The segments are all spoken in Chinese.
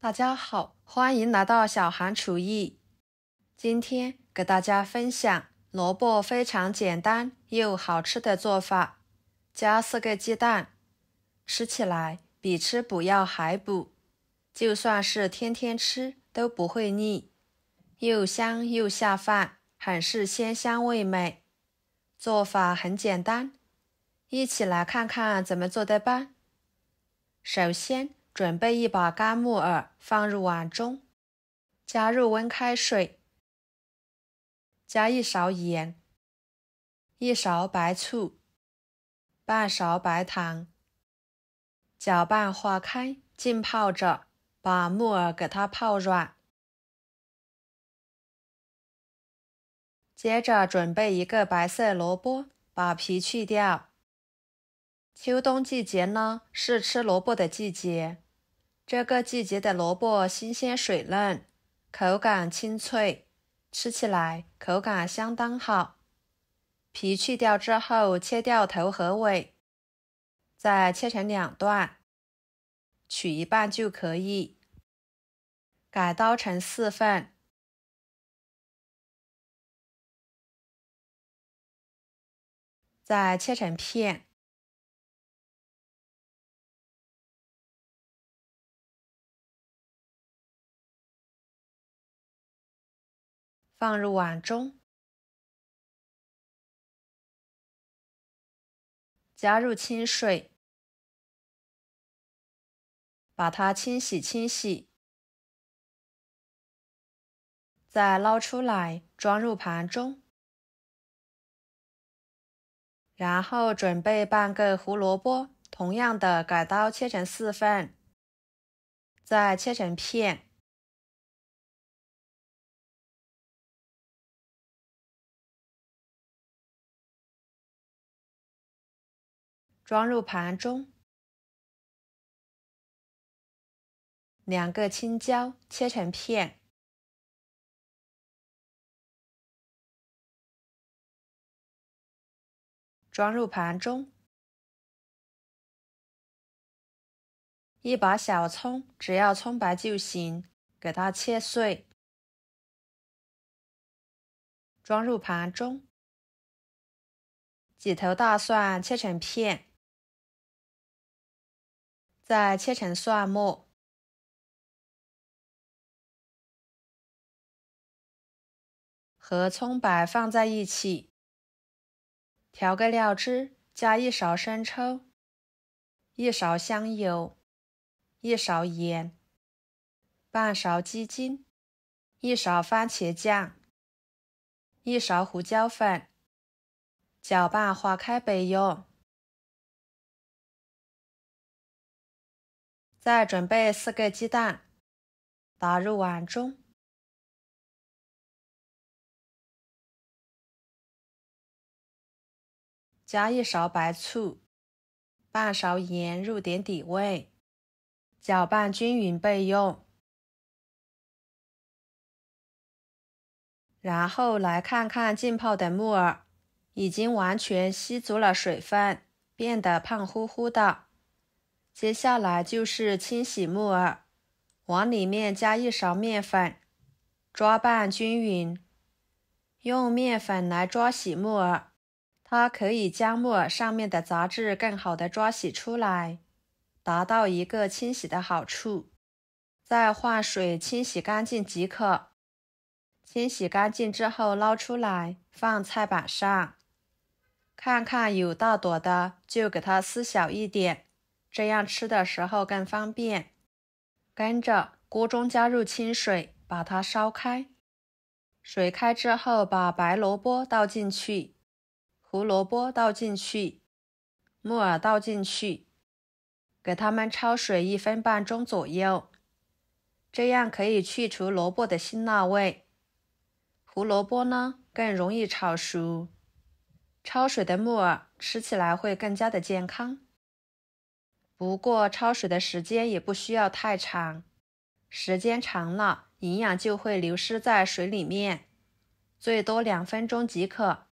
大家好，欢迎来到小韩厨艺。今天给大家分享萝卜非常简单又好吃的做法，加4个鸡蛋，吃起来比吃补药还补，就算是天天吃都不会腻，又香又下饭，很是鲜香味美。做法很简单，一起来看看怎么做的吧。首先准备一把干木耳放入碗中，加入温开水，加1勺盐，1勺白醋，半勺白糖，搅拌化开，浸泡着，把木耳给它泡软。接着准备一个白色萝卜，把皮去掉。秋冬季节呢，是吃萝卜的季节。这个季节的萝卜新鲜水嫩，口感清脆，吃起来口感相当好。皮去掉之后，切掉头和尾，再切成2段，取一半就可以。改刀成4份，再切成片。放入碗中，加入清水，把它清洗，再捞出来装入盘中。然后准备半个胡萝卜，同样的改刀切成4份，再切成片。装入盘中。2个青椒切成片，装入盘中。1把小葱，只要葱白就行，给它切碎，装入盘中。几头大蒜切成片，再切成蒜末。和葱白放在一起，调个料汁，加1勺生抽，1勺香油，1勺盐，半勺鸡精，1勺番茄酱，1勺胡椒粉，搅拌化开备用。再准备4个鸡蛋，打入碗中。加1勺白醋，半勺盐入点底味，搅拌均匀备用。然后来看看浸泡的木耳，已经完全吸足了水分，变得胖乎乎的。接下来就是清洗木耳，往里面加1勺面粉，抓拌均匀。用面粉来抓洗木耳，它可以将木耳上面的杂质更好的抓洗出来，达到一个清洗的好处。再换水清洗干净即可。清洗干净之后捞出来，放菜板上。看看有大朵的，就给它撕小一点，这样吃的时候更方便。跟着锅中加入清水，把它烧开。水开之后，把白萝卜倒进去，胡萝卜倒进去，木耳倒进去，给它们焯水1分半钟左右，这样可以去除萝卜的辛辣味。胡萝卜呢，更容易炒熟。焯水的木耳吃起来会更加的健康。不过焯水的时间也不需要太长，时间长了，营养就会流失在水里面，最多2分钟即可。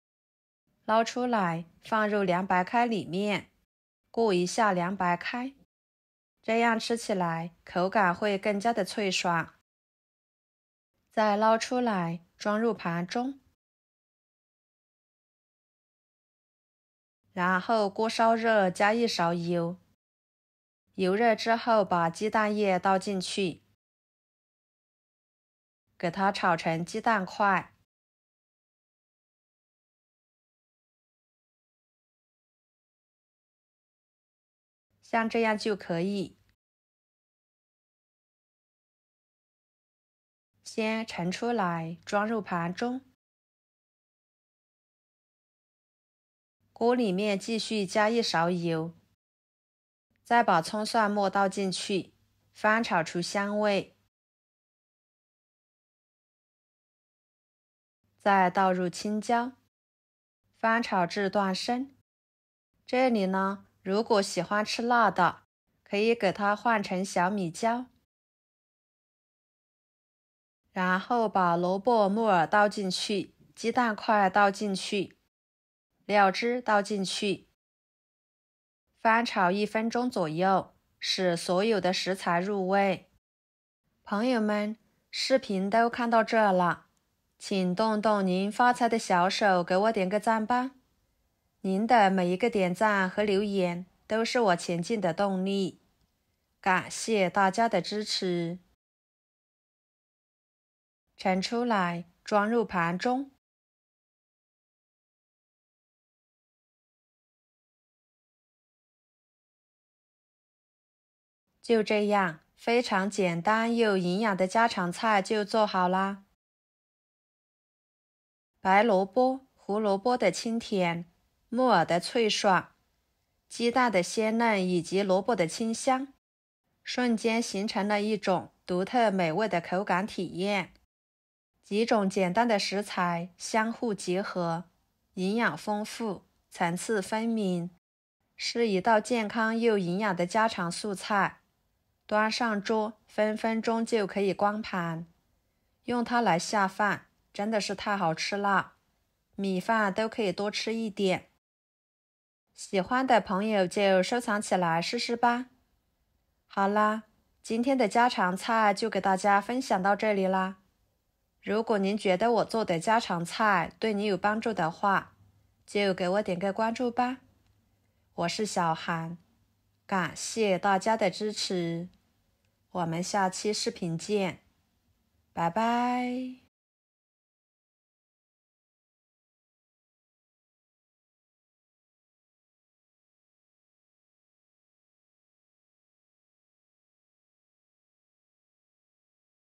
捞出来，放入凉白开里面，过一下凉白开。这样吃起来口感会更加的脆爽。再捞出来，装入盘中，然后锅烧热，加1勺油。油热之后，把鸡蛋液倒进去，给它炒成鸡蛋块。像这样就可以。先盛出来，装入盘中。锅里面继续加1勺油，再把葱蒜末倒进去，翻炒出香味。再倒入青椒，翻炒至断生。这里呢，如果喜欢吃辣的，可以给它换成小米椒。然后把萝卜、木耳倒进去，鸡蛋块倒进去，料汁倒进去，翻炒1分钟左右，使所有的食材入味。朋友们，视频都看到这了，请动动您发财的小手，给我点个赞吧。您的每一个点赞和留言都是我前进的动力，感谢大家的支持。盛出来，装入盘中。就这样，非常简单又营养的家常菜就做好啦。白萝卜、胡萝卜的清甜，木耳的脆爽，鸡蛋的鲜嫩以及萝卜的清香，瞬间形成了一种独特美味的口感体验。几种简单的食材相互结合，营养丰富，层次分明，是一道健康又营养的家常素菜。端上桌，分分钟就可以光盘，用它来下饭，真的是太好吃了，米饭都可以多吃一点。喜欢的朋友就收藏起来试试吧。好啦，今天的家常菜就给大家分享到这里啦。如果您觉得我做的家常菜对你有帮助的话，就给我点个关注吧。我是小韩，感谢大家的支持，我们下期视频见，拜拜。